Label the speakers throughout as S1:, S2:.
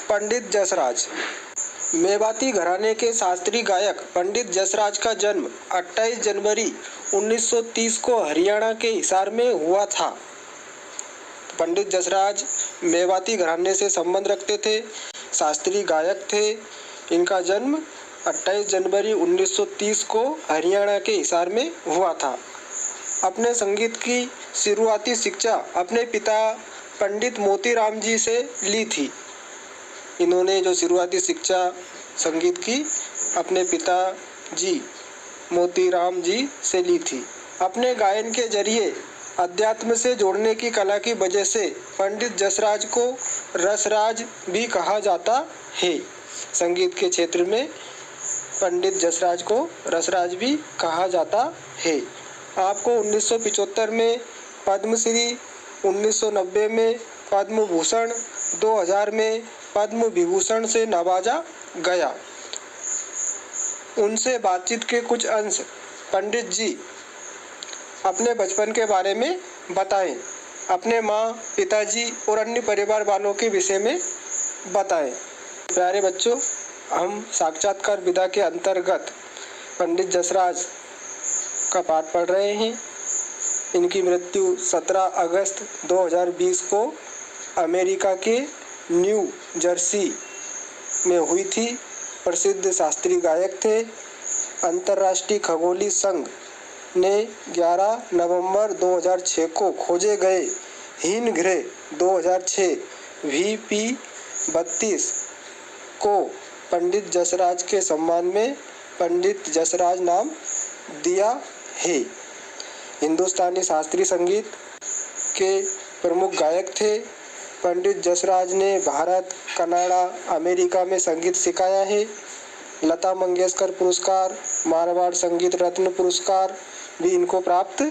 S1: पंडित जसराज। मेवाती घराने के शास्त्रीय गायक पंडित जसराज का जन्म 28 जनवरी 1930 को हरियाणा के हिसार में हुआ था। पंडित जसराज मेवाती घराने से संबंध रखते थे, शास्त्रीय गायक थे। इनका जन्म 28 जनवरी 1930 को हरियाणा के हिसार में हुआ था। अपने संगीत की शुरुआती शिक्षा अपने पिता पंडित मोतीराम जी से ली थी। इन्होंने जो शुरुआती शिक्षा संगीत की अपने पिता जी मोतीराम जी से ली थी। अपने गायन के जरिए अध्यात्म से जोड़ने की कला की वजह से पंडित जसराज को रसराज भी कहा जाता है। संगीत के क्षेत्र में पंडित जसराज को रसराज भी कहा जाता है। आपको 1975 में पद्मश्री, 1990 में पद्म भूषण, 2000 में पद्म विभूषण से नवाजा गया। उनसे बातचीत के कुछ अंश। पंडित जी अपने बचपन के बारे में बताएं। अपने माँ, पिताजी और अन्य परिवार वालों के विषय में बताएं। प्यारे बच्चों, हम साक्षात्कार विधा के अंतर्गत पंडित जसराज का पाठ पढ़ रहे हैं। इनकी मृत्यु 17 अगस्त 2020 को अमेरिका के न्यू जर्सी में हुई थी। प्रसिद्ध शास्त्रीय गायक थे। अंतर्राष्ट्रीय खगोलीय संघ ने 11 नवंबर 2006 को खोजे गए हीन ग्रह 2006 VP32 को पंडित जसराज के सम्मान में पंडित जसराज नाम दिया है। हिंदुस्तानी शास्त्रीय संगीत के प्रमुख गायक थे। पंडित जसराज ने भारत, कनाडा, अमेरिका में संगीत सिखाया है। लता मंगेशकर पुरस्कार, मारवाड़ संगीत रत्न पुरस्कार भी इनको प्राप्त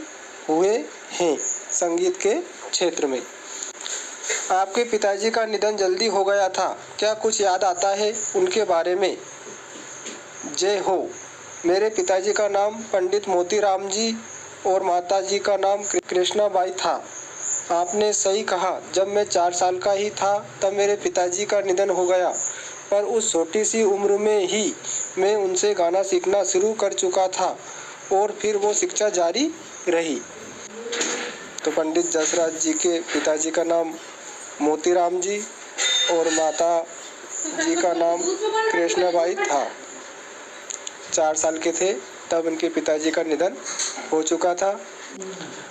S1: हुए हैं संगीत के क्षेत्र में। आपके पिताजी का निधन जल्दी हो गया था, क्या कुछ याद आता है उनके बारे में? जय हो। मेरे पिताजी का नाम पंडित मोतीराम जी और माताजी का नाम कृष्णाबाई था। आपने सही कहा, जब मैं 4 साल का ही था तब मेरे पिताजी का निधन हो गया, पर उस छोटी सी उम्र में ही मैं उनसे गाना सीखना शुरू कर चुका था और फिर वो शिक्षा जारी रही। तो पंडित जसराज जी के पिताजी का नाम मोतीराम जी और माता जी का नाम कृष्णाबाई था। 4 साल के थे तब उनके पिताजी का निधन हो चुका था।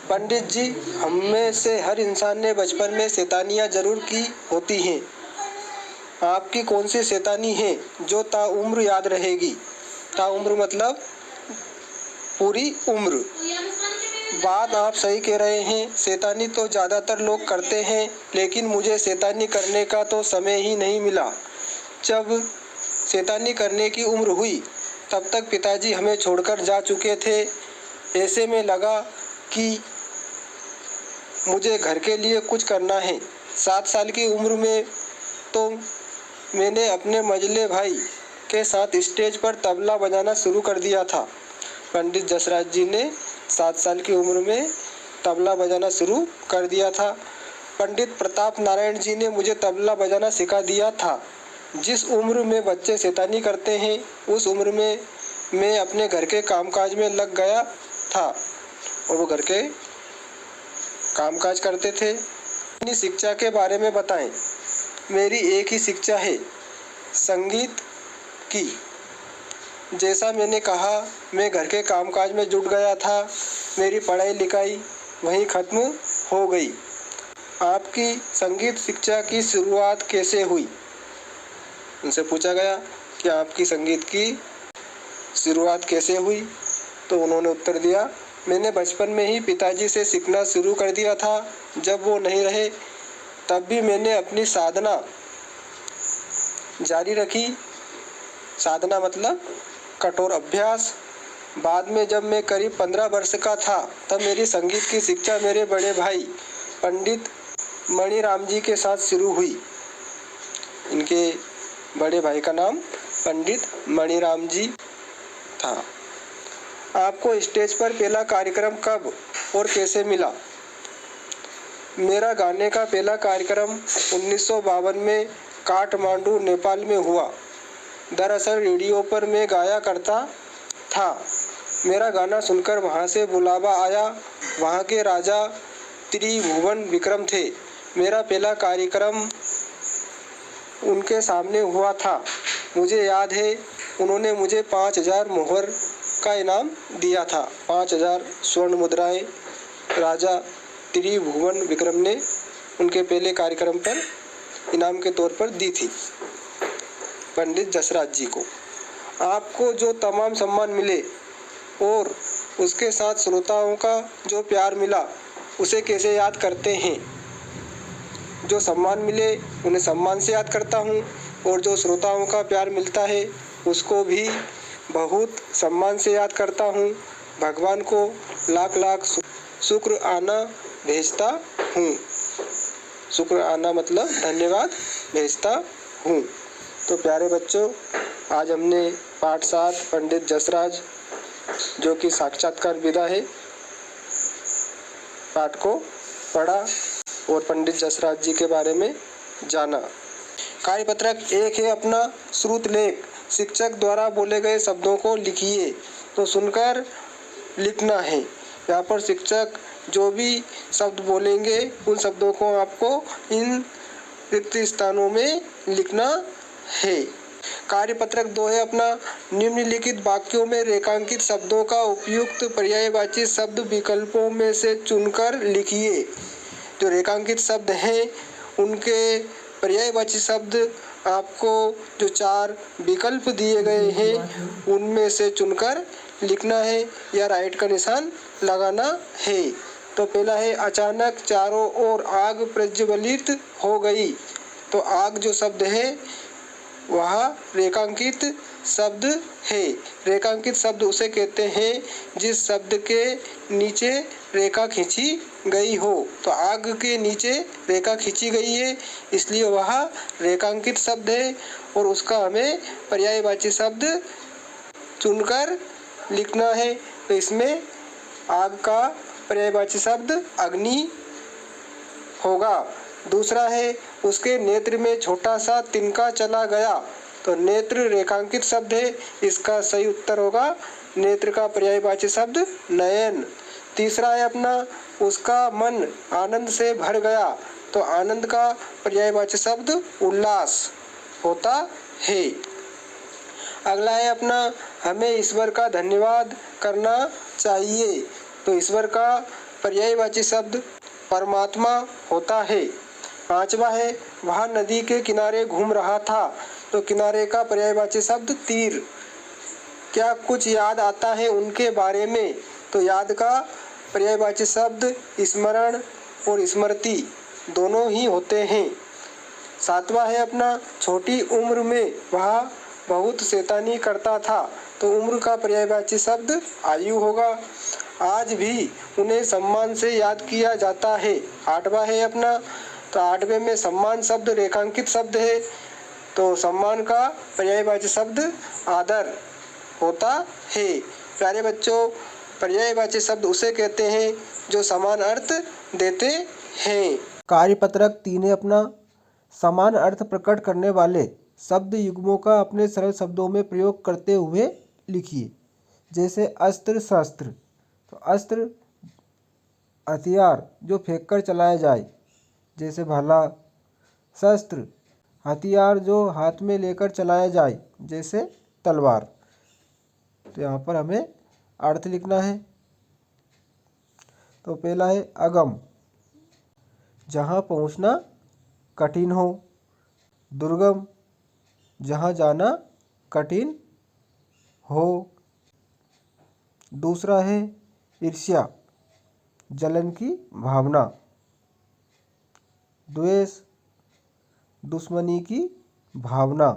S1: पंडित जी, हम में से हर इंसान ने बचपन में शैतानियाँ जरूर की होती हैं। आपकी कौन सी शैतानी है जो ताउम्र याद रहेगी? ताउम्र मतलब पूरी उम्र। बात आप सही कह रहे हैं, शैतानी तो ज़्यादातर लोग करते हैं, लेकिन मुझे शैतानी करने का तो समय ही नहीं मिला। जब शैतानी करने की उम्र हुई तब तक पिताजी हमें छोड़कर जा चुके थे। ऐसे में लगा कि मुझे घर के लिए कुछ करना है। 7 साल की उम्र में तो मैंने अपने मझले भाई के साथ स्टेज पर तबला बजाना शुरू कर दिया था। पंडित जसराज जी ने 7 साल की उम्र में तबला बजाना शुरू कर दिया था। पंडित प्रताप नारायण जी ने मुझे तबला बजाना सिखा दिया था। जिस उम्र में बच्चे शैतानी करते हैं, उस उम्र में मैं अपने घर के कामकाज में लग गया था और वो घर के कामकाज करते थे। अपनी शिक्षा के बारे में बताएं। मेरी एक ही शिक्षा है, संगीत की। जैसा मैंने कहा, मैं घर के कामकाज में जुट गया था। मेरी पढ़ाई लिखाई वहीं ख़त्म हो गई। आपकी संगीत शिक्षा की शुरुआत कैसे हुई? उनसे पूछा गया कि आपकी संगीत की शुरुआत कैसे हुई, तो उन्होंने उत्तर दिया, मैंने बचपन में ही पिताजी से सीखना शुरू कर दिया था। जब वो नहीं रहे तब भी मैंने अपनी साधना जारी रखी। साधना मतलब कठोर अभ्यास। बाद में जब मैं करीब 15 वर्ष का था तब मेरी संगीत की शिक्षा मेरे बड़े भाई पंडित मणिराम जी के साथ शुरू हुई। इनके बड़े भाई का नाम पंडित मणिराम जी था। आपको स्टेज पर पहला कार्यक्रम कब और कैसे मिला? मेरा गाने का पहला कार्यक्रम 1952 में काठमांडू नेपाल में हुआ। दरअसल रेडियो पर मैं गाया करता था। मेरा गाना सुनकर वहाँ से बुलावा आया। वहाँ के राजा त्रिभुवन विक्रम थे। मेरा पहला कार्यक्रम उनके सामने हुआ था। मुझे याद है उन्होंने मुझे 5000 मोहर का इनाम दिया था। 5000 स्वर्ण मुद्राएं राजा त्रिभुवन विक्रम ने उनके पहले कार्यक्रम पर इनाम के तौर पर दी थी पंडित जसराज जी को। आपको जो तमाम सम्मान मिले और उसके साथ श्रोताओं का जो प्यार मिला उसे कैसे याद करते हैं? जो सम्मान मिले उन्हें सम्मान से याद करता हूँ और जो श्रोताओं का प्यार मिलता है उसको भी बहुत सम्मान से याद करता हूँ। भगवान को लाख लाख शुक्र आना भेजता हूँ। शुक्र आना मतलब धन्यवाद भेजता हूँ। तो प्यारे बच्चों, आज हमने पाठ 7 पंडित जसराज जो कि साक्षात्कार विधा है पाठ को पढ़ा और पंडित जसराज जी के बारे में जाना। कार्यपत्रक 1 है अपना श्रुत लेख। शिक्षक द्वारा बोले गए शब्दों को लिखिए। तो सुनकर लिखना है। यहाँ पर शिक्षक जो भी शब्द बोलेंगे उन शब्दों को आपको इन रिक्त स्थानों में लिखना है। कार्यपत्रक 2 है अपना निम्नलिखित वाक्यों में रेखांकित शब्दों का उपयुक्त पर्यायवाची शब्द विकल्पों में से चुनकर लिखिए। जो रेखांकित शब्द हैं उनके पर्यायवाची शब्द आपको जो 4 विकल्प दिए गए हैं उनमें से चुनकर लिखना है या राइट का निशान लगाना है। तो पहला है अचानक चारों ओर आग प्रज्वलित हो गई। तो आग जो शब्द है वह रेखांकित शब्द है। रेखांकित शब्द उसे कहते हैं जिस शब्द के नीचे रेखा खींची गई हो। तो आग के नीचे रेखा खींची गई है इसलिए वह रेखांकित शब्द है और उसका हमें पर्यायवाची शब्द चुनकर लिखना है। तो इसमें आग का पर्यायवाची शब्द अग्नि होगा। दूसरा है उसके नेत्र में छोटा सा तिनका चला गया। तो नेत्र रेखांकित शब्द है, इसका सही उत्तर होगा नेत्र का पर्यायवाची शब्द नयन। तीसरा है अपना उसका मन आनंद से भर गया। तो आनंद का पर्यायवाची शब्द उल्लास होता है। अगला है अपना हमें ईश्वर का धन्यवाद करना चाहिए। तो ईश्वर का पर्यायवाची शब्द परमात्मा होता है। पांचवा है वह नदी के किनारे घूम रहा था। तो किनारे का पर्यायवाची शब्द तीर। क्या कुछ याद आता है उनके बारे में? तो याद का पर्यायवाची शब्द स्मरण और स्मृति दोनों ही होते हैं। सातवां है अपना छोटी उम्र में वह बहुत शैतानी करता था। तो उम्र का पर्यायवाची शब्द आयु होगा। आज भी उन्हें सम्मान से याद किया जाता है। आठवां है अपना तो आठवें में सम्मान शब्द रेखांकित शब्द है। तो सम्मान का पर्यायवाची शब्द आदर होता है। प्यारे बच्चों, पर्यायवाची शब्द उसे कहते हैं जो समान अर्थ देते हैं। कार्यपत्रक 3 है अपना समान अर्थ प्रकट करने वाले शब्द युग्मों का अपने सरल शब्दों में प्रयोग करते हुए लिखिए। जैसे अस्त्र शस्त्र। तो अस्त्र हथियार जो फेंक कर चलाया जाए जैसे भाला। शस्त्र हथियार जो हाथ में लेकर चलाया जाए जैसे तलवार। तो यहाँ पर हमें अर्थ लिखना है। तो पहला है अगम जहाँ पहुँचना कठिन हो। दुर्गम जहाँ जाना कठिन हो। दूसरा है ईर्ष्या जलन की भावना। द्वेष दुश्मनी की भावना।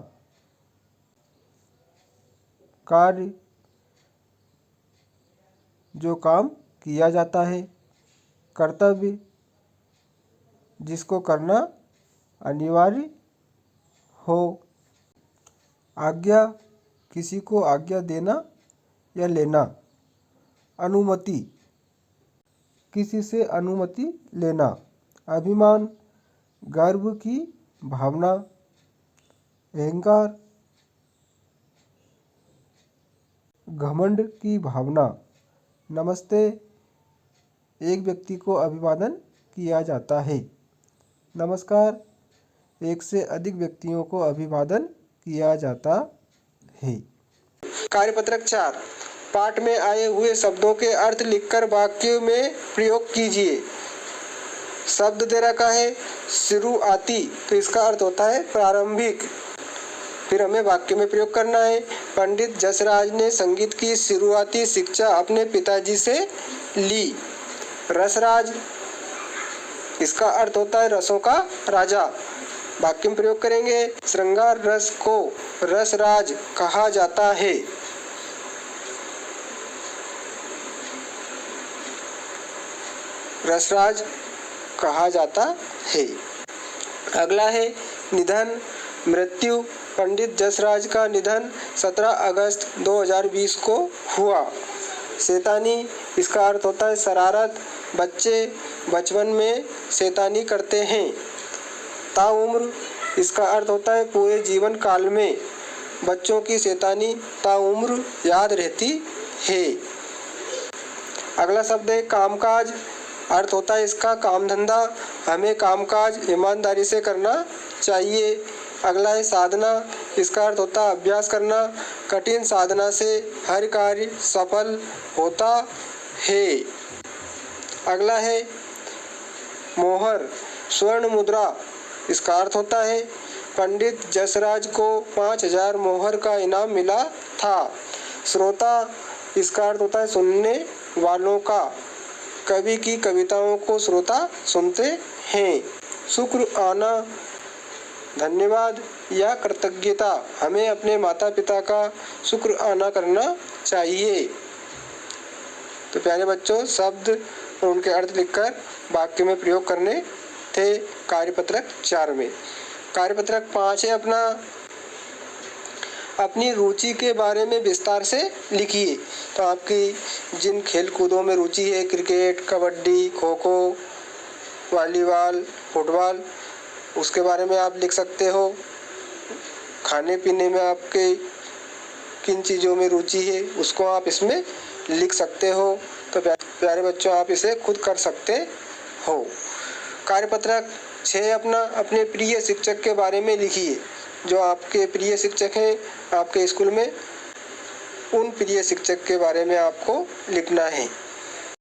S1: कार्य जो काम किया जाता है। कर्तव्य जिसको करना अनिवार्य हो। आज्ञा किसी को आज्ञा देना या लेना। अनुमति किसी से अनुमति लेना। अभिमान गर्व की भावना। अहंकार, घमंड की भावना। नमस्ते, एक व्यक्ति को अभिवादन किया जाता है। नमस्कार, एक से अधिक व्यक्तियों को अभिवादन किया जाता है। कार्यपत्रक 4, पाठ में आए हुए शब्दों के अर्थ लिखकर वाक्य में प्रयोग कीजिए। शब्द दे रखा है शुरुआती, तो इसका अर्थ होता है प्रारंभिक। फिर हमें वाक्य में प्रयोग करना है। पंडित जसराज ने संगीत की शुरुआती शिक्षा अपने पिताजी से ली। रसराज, इसका अर्थ होता है रसों का राजा। वाक्य में प्रयोग करेंगे। श्रृंगार रस को रसराज कहा जाता है। रसराज कहा जाता है। अगला है निधन, मृत्यु। पंडित जसराज का निधन 17 अगस्त 2020 को हुआ। शैतानी, इसका अर्थ होता है शरारत। बच्चे बचपन में शैतानी करते हैं। ताउम्र, इसका अर्थ होता है पूरे जीवन काल में। बच्चों की शैतानी ताउम्र याद रहती है। अगला शब्द है कामकाज, अर्थ होता है इसका काम धंधा। हमें कामकाज ईमानदारी से करना चाहिए। अगला है साधना, इसका अर्थ होता है अभ्यास करना। कठिन साधना से हर कार्य सफल होता है। अगला है मोहर, स्वर्ण मुद्रा, इसका अर्थ होता है पंडित जसराज को 5000 मोहर का इनाम मिला था। श्रोता, इसका अर्थ होता है सुनने वालों का। कवि की कविताओं को श्रोता सुनते हैं। शुक्र आना, धन्यवाद या कृतज्ञता। हमें अपने माता पिता का शुक्र आना करना चाहिए। तो प्यारे बच्चों, शब्द और उनके अर्थ लिखकर वाक्य में प्रयोग करने थे कार्यपत्रक 4 में। कार्यपत्रक 5 है अपनी रुचि के बारे में विस्तार से लिखिए। तो आपकी जिन खेल कूदों में रुचि है, cricket, kabaddi, kho kho, volleyball, football, उसके बारे में आप लिख सकते हो। खाने पीने में आपके किन चीज़ों में रुचि है, उसको आप इसमें लिख सकते हो। तो प्यारे बच्चों, आप इसे खुद कर सकते हो। कार्यपत्रक 6 अपने प्रिय शिक्षक के बारे में लिखिए। जो आपके प्रिय शिक्षक हैं आपके स्कूल में, उन प्रिय शिक्षक के बारे में आपको लिखना है।